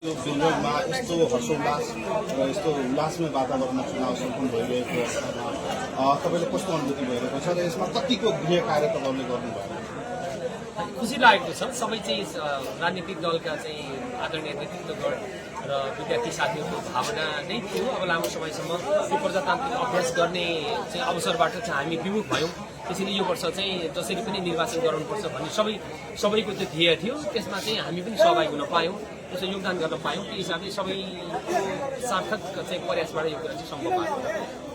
यो बेलुरमा यस्तो हर्षोल्लास र यस्तो उल्लासमय वातावरणमा चुनाव सम्पन्न भइरहेको अवस्थामा तपाईँले कस्तो अनुभूति भइरहेको छ र यसमा कतिको गृह कार्य तपाईँले गर्नुभयो? खुसी लागेको छ। सबै चाहिँ राजनीतिक दलका चाहिँ आदरणीय नेतृत्वगण र विद्यार्थी साथीहरूको भावना नै थियो। अब लामो समयसम्म यो प्रजातान्त्रिक अभ्यास गर्ने चाहिँ अवसरबाट चाहिँ हामी विमुख भयौँ। त्यसैले यो वर्ष चाहिँ जसरी पनि निर्वाचन गराउनुपर्छ भन्ने सबैको त्यो ध्येय थियो। त्यसमा चाहिँ हामी पनि सहभागी हुन पायौँ, त्यसमा योगदान गर्न पायौँ। त्यो हिसाबले सबैको सार्थक चाहिँ प्रयासबाट यो कुरा चाहिँ सम्भव भयो।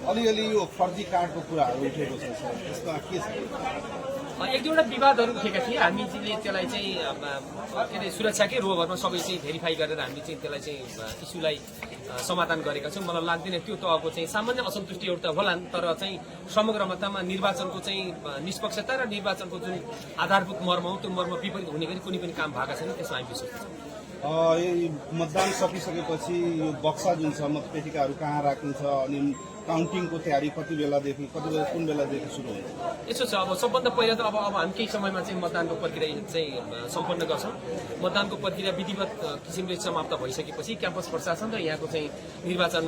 अलिअलि यो फर्जी कार्डको कुराहरू उठेको छ सर, यसमा के छ? एक दुईवटा विवादहरू उठेका थिए। हामीले त्यसलाई चाहिँ के अरे सुरक्षाकै रोभरमा सबै चाहिँ भेरिफाई गरेर हामी चाहिँ त्यसलाई चाहिँ इस्युलाई समाधान गरेका छौँ। मलाई लाग्दैन त्यो तहको चाहिँ सामान्य असन्तुष्टिहरू त होलान्, तर चाहिँ समग्रमा तमा निर्वाचनको चाहिँ निष्पक्षता र निर्वाचनको जुन आधारभूत मर्म हो त्यो मर्म विपरीत हुने गरी कुनै पनि काम भएको छैन, त्यसमा हामी विश्वास छौँ। मतदान सकिसकेपछि यो बक्सा जुन छ मतपेटिकाहरू कहाँ राखिन्छ अनि काउन्टिङको तयारी कुन बेलादेखि सुरु हुन्छ? यसो छ, अब सबभन्दा पहिला त अब हामी केही समयमा चाहिँ मतदानको प्रक्रिया चाहिँ सम्पन्न गर्छौँ। मतदानको प्रक्रिया विधिवत किसिमले समाप्त भइसकेपछि क्याम्पस प्रशासन र यहाँको चाहिँ निर्वाचन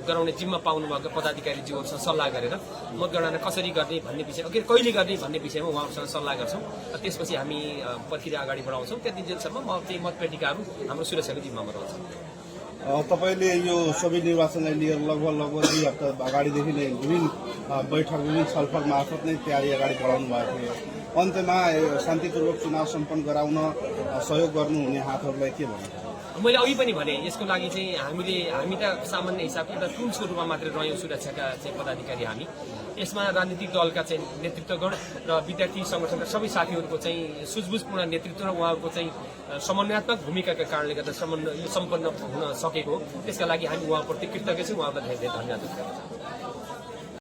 गराउने जिम्मा पाउनुभएको पदाधिकारीज्यूहरूसँग सल्लाह गरेर मतगणना कसरी गर्ने भन्ने विषय कहिले गर्ने भन्ने विषयमा उहाँहरूसँग सल्लाह गर्छौँ। त्यसपछि हामी प्रक्रिया अगाडि बढाउँछौँ। त्यति दिनसम्म चाहिँ मतपेटिकाहरू हाम्रो सुरक्षाको जिम्मामा रहन्छ। तपाईँले यो सबै निर्वाचनलाई लिएर लगभग 2 हप्ता अगाडिदेखि नै विभिन्न बैठक विभिन्न छलफल मार्फत नै तयारी अगाडि बढाउनु भएको थियो। अन्त्यमा शान्तिपूर्वक चुनाव सम्पन्न गराउन सहयोग गर्नुहुने हातहरूलाई के भन्नु? मैले अघि पनि भने यसको लागि चाहिँ हामी त सामान्य हिसाबले एउटा टुल्सको रूपमा मात्रै रह्यौँ सुरक्षाका चाहिँ पदाधिकारी। हामी यसमा राजनीतिक दलका चाहिँ नेतृत्वगण र विद्यार्थी सङ्गठनका सबै साथीहरूको चाहिँ सुझबुझपूर्ण नेतृत्व र उहाँहरूको चाहिँ समन्वयात्मक भूमिकाका कारणले गर्दा यो सम्पन्न हुन सकेको। त्यसका लागि हामी उहाँप्रति कृतज्ञ छौँ, उहाँहरूलाई धेरै धेरै धन्यवाद दिन्छौँ।